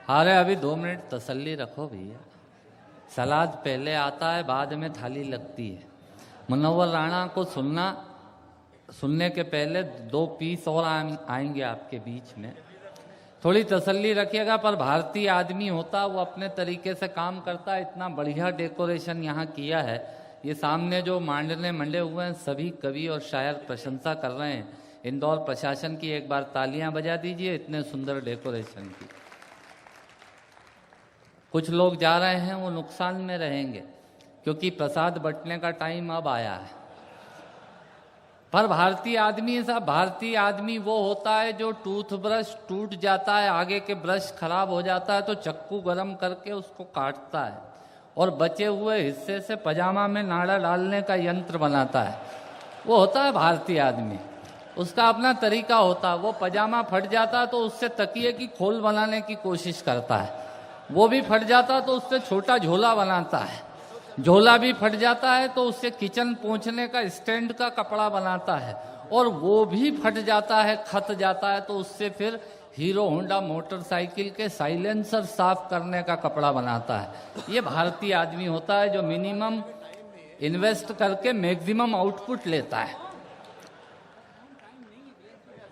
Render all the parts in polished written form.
अरे अभी 2 मिनट तसल्ली रखो भैया। सलाद पहले आता है, बाद में थाली लगती है। मुनव्वर राणा को सुनने के पहले 2 पीस और आएंगे आपके बीच में। थोड़ी तसल्ली रखिएगा। पर भारतीय आदमी होता, वो अपने तरीके से काम करता। इतना बढ़िया डेकोरेशन यहाँ किया है। ये सामने जो मांडने मंडे हुए हैं, सभी कवि और शायर प्रशंसा कर रहे हैं। इंदौर प्रशासन की एक बार तालियां बजा दीजिए इतने सुंदर डेकोरेशन की। कुछ लोग जा रहे हैं, वो नुकसान में रहेंगे क्योंकि प्रसाद बंटने का टाइम अब आया है। पर भारतीय आदमी साहब, भारतीय आदमी वो होता है जो टूथब्रश टूट जाता है, आगे के ब्रश खराब हो जाता है तो चक्कू गरम करके उसको काटता है और बचे हुए हिस्से से पजामा में नाड़ा डालने का यंत्र बनाता है। वो होता है भारतीय आदमी। उसका अपना तरीका होता है। वो पजामा फट जाता तो उससे तकिए की खोल बनाने की कोशिश करता है। वो भी फट जाता तो उससे छोटा झोला बनाता है। झोला भी फट जाता है तो उससे किचन पहुंचने का स्टैंड का कपड़ा बनाता है। और वो भी फट जाता है, खत जाता है तो उससे फिर हीरो होंडा मोटरसाइकिल के साइलेंसर साफ करने का कपड़ा बनाता है। ये भारतीय आदमी होता है जो मिनिमम इन्वेस्ट करके मैक्सिमम आउटपुट लेता है।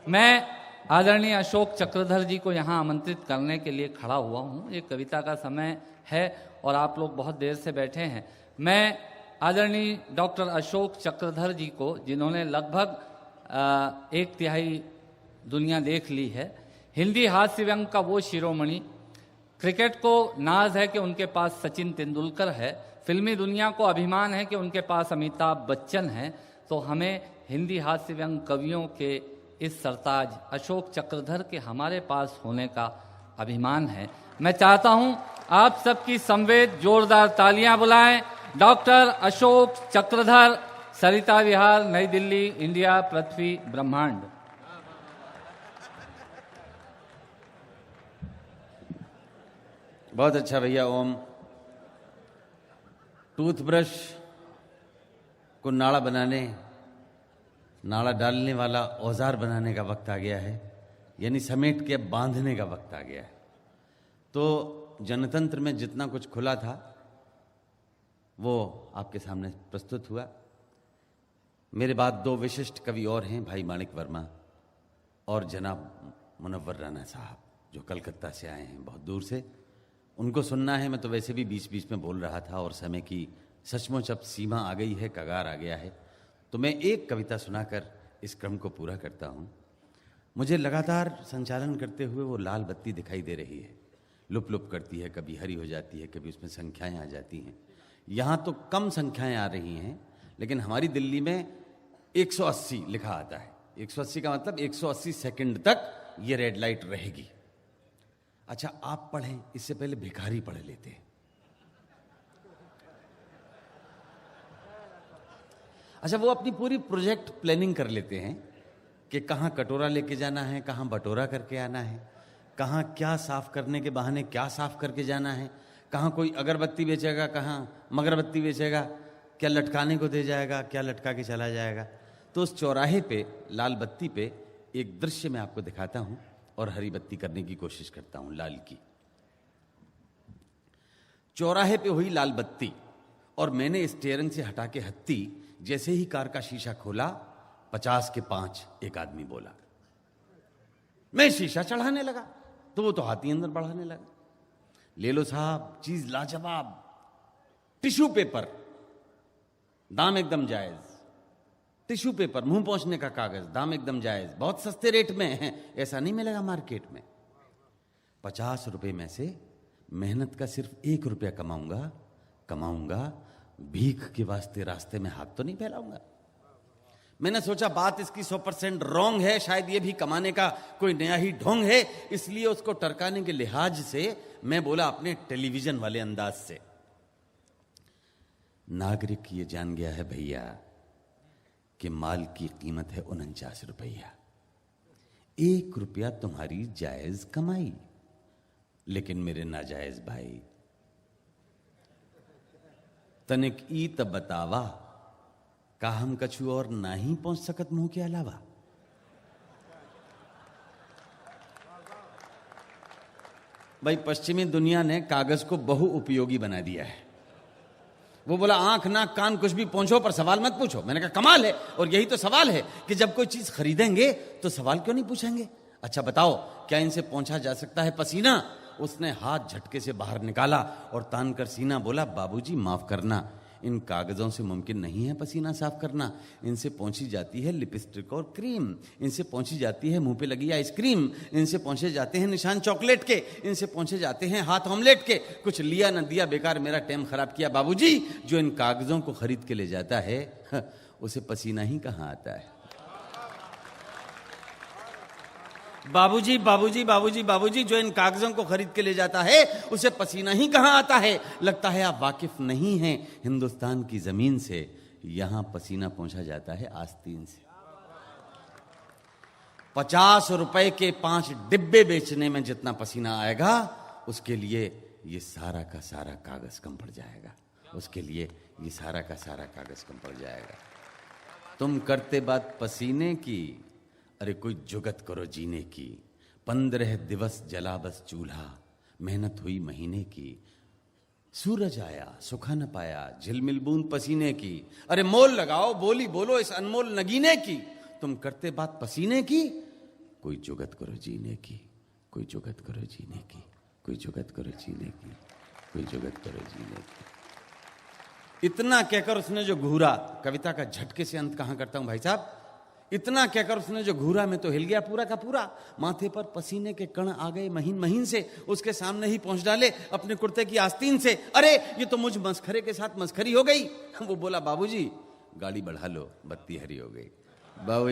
मैं आदरणीय अशोक चक्रधर जी को यहाँ आमंत्रित करने के लिए खड़ा हुआ हूँ। ये कविता का समय है और आप लोग बहुत देर से बैठे हैं। मैं आदरणीय डॉक्टर अशोक चक्रधर जी को, जिन्होंने लगभग 1/3 दुनिया देख ली है, हिंदी हास्य व्यंग का वो शिरोमणि, क्रिकेट को नाज है कि उनके पास सचिन तेंदुलकर है, फिल्मी दुनिया को अभिमान है कि उनके पास अमिताभ बच्चन है, तो हमें हिंदी हास्य व्यंग कवियों के इस सरताज अशोक चक्रधर के हमारे पास होने का अभिमान है। मैं चाहता हूं आप सबकी समवेत जोरदार तालियां बुलाएं। डॉक्टर अशोक चक्रधर, सरिता विहार, नई दिल्ली, इंडिया, पृथ्वी, ब्रह्मांड। बहुत अच्छा भैया। ओम। टूथब्रश को नाड़ा डालने वाला औजार बनाने का वक्त आ गया है, यानी समेट के बांधने का वक्त आ गया है। तो जनतंत्र में जितना कुछ खुला था वो आपके सामने प्रस्तुत हुआ। मेरे बाद 2 विशिष्ट कवि और हैं, भाई माणिक वर्मा और जनाब मुनव्वर राणा साहब, जो कलकत्ता से आए हैं बहुत दूर से। उनको सुनना है। मैं तो वैसे भी बीच बीच में बोल रहा था और समय की सचमुच अब सीमा आ गई है, कगार आ गया है, तो मैं एक कविता सुनाकर इस क्रम को पूरा करता हूँ। मुझे लगातार संचालन करते हुए वो लाल बत्ती दिखाई दे रही है, लुप लुप करती है, कभी हरी हो जाती है, कभी उसमें संख्याएं आ जाती हैं। यहाँ तो कम संख्याएं आ रही हैं, लेकिन हमारी दिल्ली में 180 लिखा आता है। 180 का मतलब 180 सेकंड तक ये रेड लाइट रहेगी। अच्छा, आप पढ़ें, इससे पहले भिखारी पढ़ लेते हैं। अच्छा, वो अपनी पूरी प्रोजेक्ट प्लानिंग कर लेते हैं कि कहाँ कटोरा लेके जाना है, कहाँ बटोरा करके आना है, कहाँ क्या साफ करने के बहाने क्या साफ करके जाना है, कहाँ कोई अगरबत्ती बेचेगा, कहाँ मगरबत्ती बेचेगा, क्या लटकाने को दे जाएगा, क्या लटका के चला जाएगा। तो उस चौराहे पे लाल बत्ती पे एक दृश्य मैं आपको दिखाता हूं और हरी बत्ती करने की कोशिश करता हूं लाल की। चौराहे पे हुई लाल बत्ती और मैंने स्टीयरिंग से हटा के हत्ती। जैसे ही कार का शीशा खोला, 50 के 5 एक आदमी बोला। मैं शीशा चढ़ाने लगा तो वो तो हाथी अंदर बढ़ाने लगा। ले लो साहब, चीज लाजवाब, टिश्यू पेपर, दाम एकदम जायज। टिश्यू पेपर, मुंह पोंछने का कागज, दाम एकदम जायज, बहुत सस्ते रेट में है, ऐसा नहीं मिलेगा मार्केट में। 50 रुपए में से मेहनत का सिर्फ 1 रुपया कमाऊंगा, भीख के वास्ते रास्ते में हाथ तो नहीं फैलाऊंगा। मैंने सोचा बात इसकी 100% रॉन्ग है, शायद ये भी कमाने का कोई नया ही ढोंग है, इसलिए उसको टरकाने के लिहाज से मैं बोला अपने टेलीविजन वाले अंदाज से, नागरिक ये जान गया है भैया कि माल की कीमत है 49 रुपया। 1 रुपया तुम्हारी जायज कमाई, लेकिन मेरे नाजायज भाई तनिक ई तब बतावा का हम कछु और ना ही पहुंच सकत मुंह के अलावा। भाई पश्चिमी दुनिया ने कागज को बहुउपयोगी बना दिया है। वो बोला आंख नाक कान कुछ भी पहुंचो पर सवाल मत पूछो। मैंने कहा कमाल है, और यही तो सवाल है कि जब कोई चीज खरीदेंगे तो सवाल क्यों नहीं पूछेंगे। अच्छा बताओ क्या इनसे पहुंचा जा सकता है पसीना? उसने हाथ झटके से बाहर निकाला और तान कर सीना बोला, बाबूजी माफ करना, इन कागजों से मुमकिन नहीं है पसीना साफ करना। इनसे पहुंची जाती है लिपस्टिक और क्रीम, इनसे पहुंची जाती है मुंह पे लगी आइसक्रीम, इनसे पहुंचे जाते हैं निशान चॉकलेट के, इनसे पहुंचे जाते हैं हाथ ऑमलेट के। कुछ लिया न दिया, बेकार मेरा टाइम खराब किया। बाबूजी जो इन कागजों को खरीद के ले जाता है उसे पसीना ही कहां आता है। बाबूजी बाबूजी बाबूजी बाबूजी जो इन कागजों को खरीद के ले जाता है उसे पसीना ही कहां आता है। लगता है आप वाकिफ नहीं हैं हिंदुस्तान की जमीन से। यहां पसीना पहुंचा जाता है आस्तीन से। 50 रुपए के 5 डिब्बे बेचने में जितना पसीना आएगा उसके लिए ये सारा का सारा कागज कम पड़ जाएगा। उसके लिए ये सारा का सारा कागज कम पड़ जाएगा। तुम करते बात पसीने की, अरे कोई जुगत करो जीने की। 15 दिवस जला बस चूल्हा, मेहनत हुई महीने की। सूरज आया सुखा न पाया, झिलमिल बूंद पसीने की। अरे मोल लगाओ बोली बोलो इस अनमोल नगीने की। तुम करते बात पसीने की, कोई जुगत करो जीने की, कोई जुगत करो जीने की, कोई जुगत करो जीने की, कोई जुगत करो जीने की। इतना कहकर उसने जो घूरा, कविता का झटके से अंत कहां करता हूं भाई साहब, इतना कहकर उसने जो घूरा में तो हिल गया पूरा का पूरा। माथे पर पसीने के कण आ गए महीन महीन से, उसके सामने ही पहुंच डाले अपने कुर्ते की आस्तीन से। अरे ये तो मुझ मस्खरे के साथ मस्खरी हो गई। वो बोला बाबूजी गाड़ी बढ़ा लो, बत्ती हरी हो गई। बाबू